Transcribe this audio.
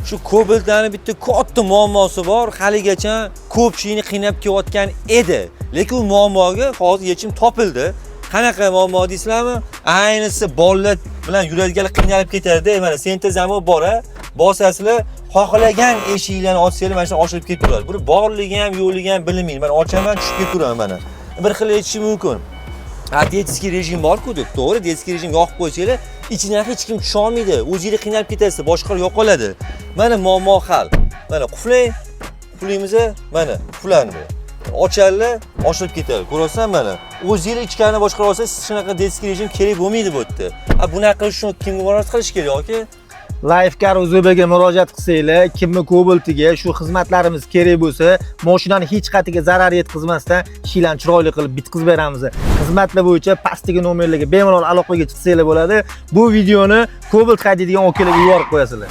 Shu Cobalt'ning bitta katta muammosi bor. Haligacha ko'pchilikni qiynab kelayotgan edi. Lekin u muammoga hozir yechim topildi. Qanaqa muammo deysizlarmi? Ayniqsa bolalar bilan yuradiganlar qiynalib ketadi. Mana sentezami bor-a, bosasizlar, xohlagan eshiklarni ochsanglar mana shuni ochilib ketaveradi. Buni borligi ham, yo'qligi ham bilmayman. Men ochaman, tushib ketaveraman mana. Bir xil aytishi mumkin. Detskiy rejim bor-ku, to'g'ri, detskiy rejim yoqib qo'ysanglar, ichidan hech kim tusha olmaydi. O'zingiz qiynalib ketasiz, boshqalar yo'qoladi. Mana muammo hal. Mana quflang, quflaymiz, mana quflandi. Ochadi, ochilib ketadi. Ko'rasan mana. O'zingiz ichkarni boshqara olsangiz, shunaqa detskiy rejim kerak bo'lmaydi bu yerda. Bunaqa shuni kimga murojaat qilish kerak yoki? Lifecar O'zbekga murojaat qilsanglar, kimni Cobalt'iga shu xizmatlarimiz kerak bo'lsa, mashinani hech qatiga zarar yetkazmasdan ishlarni chiroyli qilib bitkazib beramiz. Xizmatlar bo'yicha pastdagi nomerlarga bemalol aloqaga chiqsanglar bo'ladi. Bu videoni Cobalt haydaydigan okalarga yuborib qo'yasizlar.